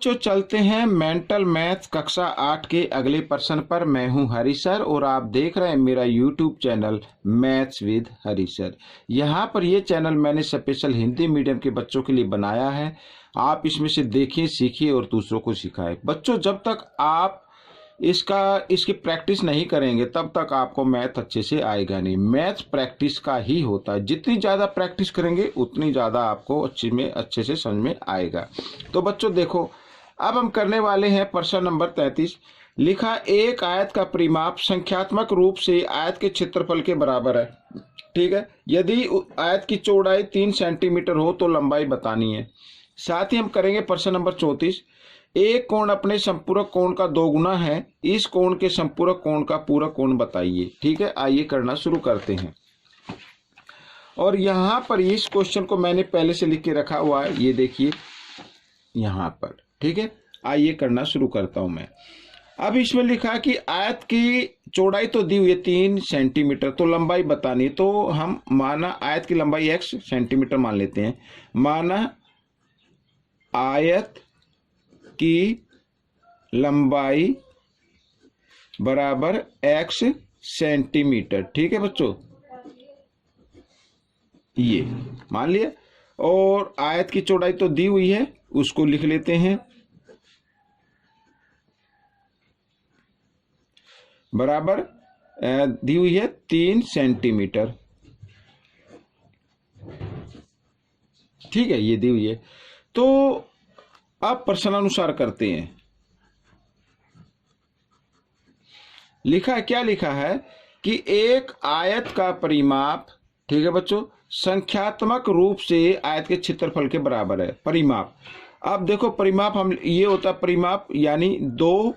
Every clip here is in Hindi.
बच्चों चलते हैं मेंटल मैथ कक्षा 8 के अगले प्रश्न पर। मैं हूं हरी सर और आप देख रहे हैं मेरा YouTube channel maths with Hari sir. यहाँ पर ये चैनल मैंने स्पेशल हिंदी मीडियम के बच्चों के लिए बनाया है। आप इसमें से देखिए, सीखिए और दूसरों को सिखाएं। बच्चों जब तक आप इसकी प्रैक्टिस नहीं करेंगे तब तक आपको मैथ अच्छे से आएगा नहीं। मैथ प्रैक्टिस का ही होता है, जितनी ज़्यादा प्रैक्टिस करेंगे उतनी ज़्यादा आपको अच्छे से समझ में आएगा। तो बच्चों देखो, अब हम करने वाले हैं प्रश्न नंबर 33। लिखा, एक आयत का परिमाप संख्यात्मक रूप से आयत के क्षेत्रफल के बराबर है। ठीक है, यदि आयत की चौड़ाई 3 सेंटीमीटर हो तो लंबाई बतानी है। साथ ही हम करेंगे प्रश्न नंबर 34। एक कोण अपने संपूरक कोण का 2 गुना है, इस कोण के संपूरक कोण का पूरक कोण बताइए। ठीक है, आइए करना शुरू करते हैं। और यहाँ पर इस क्वेश्चन को मैंने पहले से लिख के रखा हुआ है, ये देखिए यहाँ पर। ठीक है, आइए करना शुरू करता हूं मैं। अब इसमें लिखा कि आयत की चौड़ाई तो दी हुई है 3 सेंटीमीटर, तो लंबाई बतानी है। तो हम माना आयत की लंबाई x सेंटीमीटर मान लेते हैं। माना आयत की लंबाई बराबर x सेंटीमीटर। ठीक है बच्चों, ये मान लिया। और आयत की चौड़ाई तो दी हुई है, उसको लिख लेते हैं बराबर दी हुई है 3 सेंटीमीटर। ठीक है, ये दी हुई है। तो अब प्रश्नानुसार करते हैं। लिखा, क्या लिखा है कि एक आयत का परिमाप, ठीक है बच्चों, संख्यात्मक रूप से आयत के क्षेत्रफल के बराबर है। परिमाप, अब देखो परिमाप हम ये होता है परिमाप यानी 2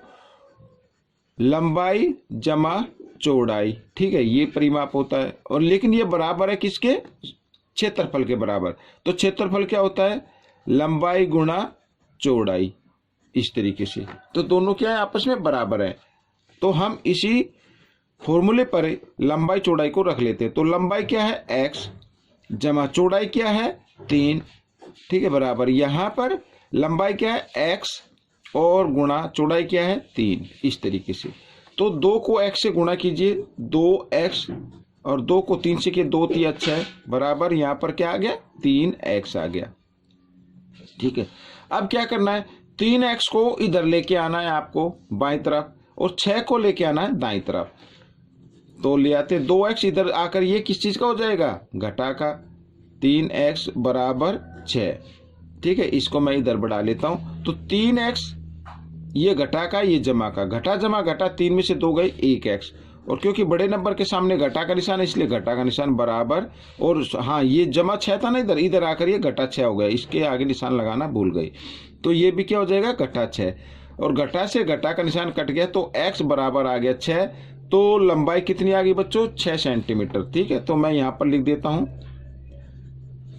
लंबाई जमा चौड़ाई। ठीक है, ये परिमाप होता है। और लेकिन ये बराबर है किसके? क्षेत्रफल के बराबर। तो क्षेत्रफल क्या होता है? लंबाई गुणा चौड़ाई, इस तरीके से। तो दोनों क्या है? आपस में बराबर है। तो हम इसी फॉर्मूले पर लंबाई चौड़ाई को रख लेते हैं। तो लंबाई क्या है? x जमा चौड़ाई क्या है? 3। ठीक है, बराबर यहाँ पर लंबाई क्या है? x और गुणा चौड़ाई क्या है? 3, इस तरीके से। तो 2 को x से गुणा कीजिए, 2x, और 2 को 3 से किए 2 3 6 बराबर यहाँ पर क्या आ गया? 3x आ गया। ठीक है, अब क्या करना है? 3x को इधर लेके आना है आपको बाईं तरफ, और 6 को लेके आना है दाईं तरफ। तो ले आते 2x इधर आकर, ये किस चीज का हो जाएगा? घटा का। 3x बराबर 6। ठीक है, इसको मैं इधर बढ़ा लेता हूं। तो 3x ये घटा का, ये जमा का, घटा जमा घटा, 3 में से 2 गए 1x। और क्योंकि बड़े नंबर के सामने घटा का निशान है इसलिए घटा का निशान बराबर। और हाँ, ये जमा 6 था ना, इधर इधर आकर ये घटा 6 हो गया, इसके आगे निशान लगाना भूल गई। तो ये भी क्या हो जाएगा? घटा 6। और घटा से घटा का निशान कट गया, तो x बराबर आ गया 6। तो लंबाई कितनी आ गई बच्चों? 6 सेंटीमीटर। ठीक है, तो मैं यहां पर लिख देता हूं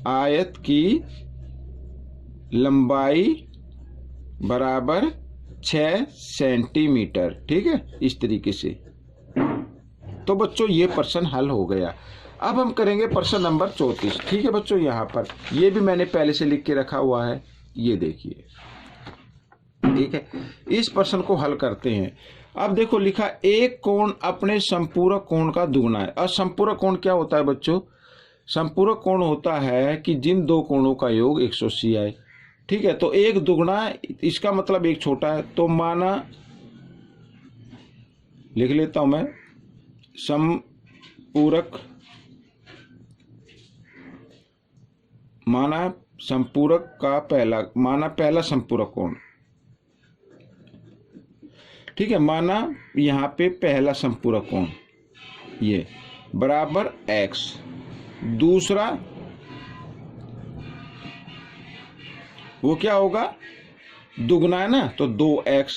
आयत की लंबाई बराबर 6 सेंटीमीटर। ठीक है, इस तरीके से। तो बच्चों ये प्रश्न हल हो गया। अब हम करेंगे प्रश्न नंबर 34। ठीक है बच्चों, यहाँ पर ये भी मैंने पहले से लिख के रखा हुआ है, ये देखिए। ठीक है, इस प्रश्न को हल करते हैं। अब देखो लिखा, एक कोण अपने संपूरक कोण का दुगुना है। और संपूरक कोण क्या होता है बच्चों? संपूरक कोण होता है कि जिन 2 कोणों का योग 180 आए। ठीक है, तो एक दुगुना, इसका मतलब एक छोटा है। तो माना, लिख लेता हूं मैं, संपूरक, माना संपूरक का पहला, माना पहला संपूरक कोण। ठीक है, माना यहाँ पे पहला संपूरक कोण ये बराबर x। दूसरा वो क्या होगा? दुगना है ना, तो 2x।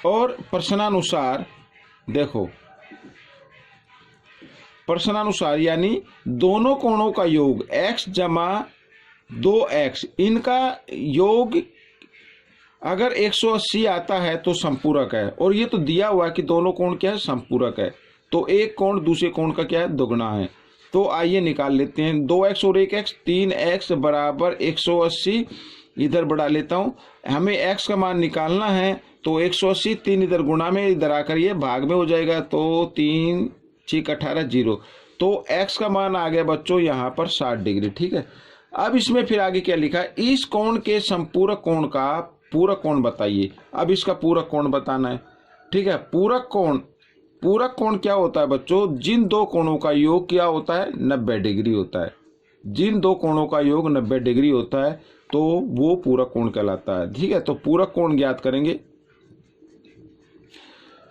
और प्रश्नानुसार देखो, प्रश्नानुसार यानी दोनों कोणों का योग x जमा 2x, इनका योग अगर 180 आता है तो संपूरक है। और ये तो दिया हुआ है कि दोनों कोण क्या है? संपूरक है। तो एक कोण दूसरे कोण का क्या है? दुगना है। तो आइए निकाल लेते हैं। 2x और 1x, 3x बराबर 180। इधर बढ़ा लेता हूँ। हमें x का मान निकालना है तो 180, 3 इधर गुणा में, इधर आकर ये भाग में हो जाएगा, तो 3 6 18 0। तो x का मान आ गया बच्चों यहाँ पर 60 डिग्री। ठीक है, अब इसमें फिर आगे क्या लिखा है, इस कोण के समपूरक कोण का पूरक कोण बताइए। अब इसका पूरक कोण बताना है। ठीक है, पूरक कोण क्या होता है बच्चों, जिन दो कोणों का योग क्या होता है 90 डिग्री होता है। जिन दो कोणों का योग 90 डिग्री होता है तो वो पूरक कोण कहलाता है। ठीक है, तो पूरक कोण ज्ञात करेंगे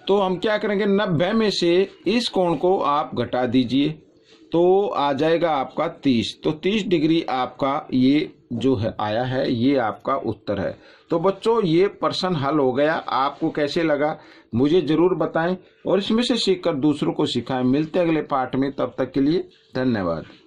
तो हम क्या करेंगे, 90 में से इस कोण को आप घटा दीजिए तो आ जाएगा आपका 30। तो 30 डिग्री आपका ये जो है आया है, ये आपका उत्तर है। तो बच्चों ये प्रश्न हल हो गया। आपको कैसे लगा मुझे जरूर बताएं और इसमें से सीखकर दूसरों को सिखाएं। मिलते हैं अगले पाठ में, तब तक के लिए धन्यवाद।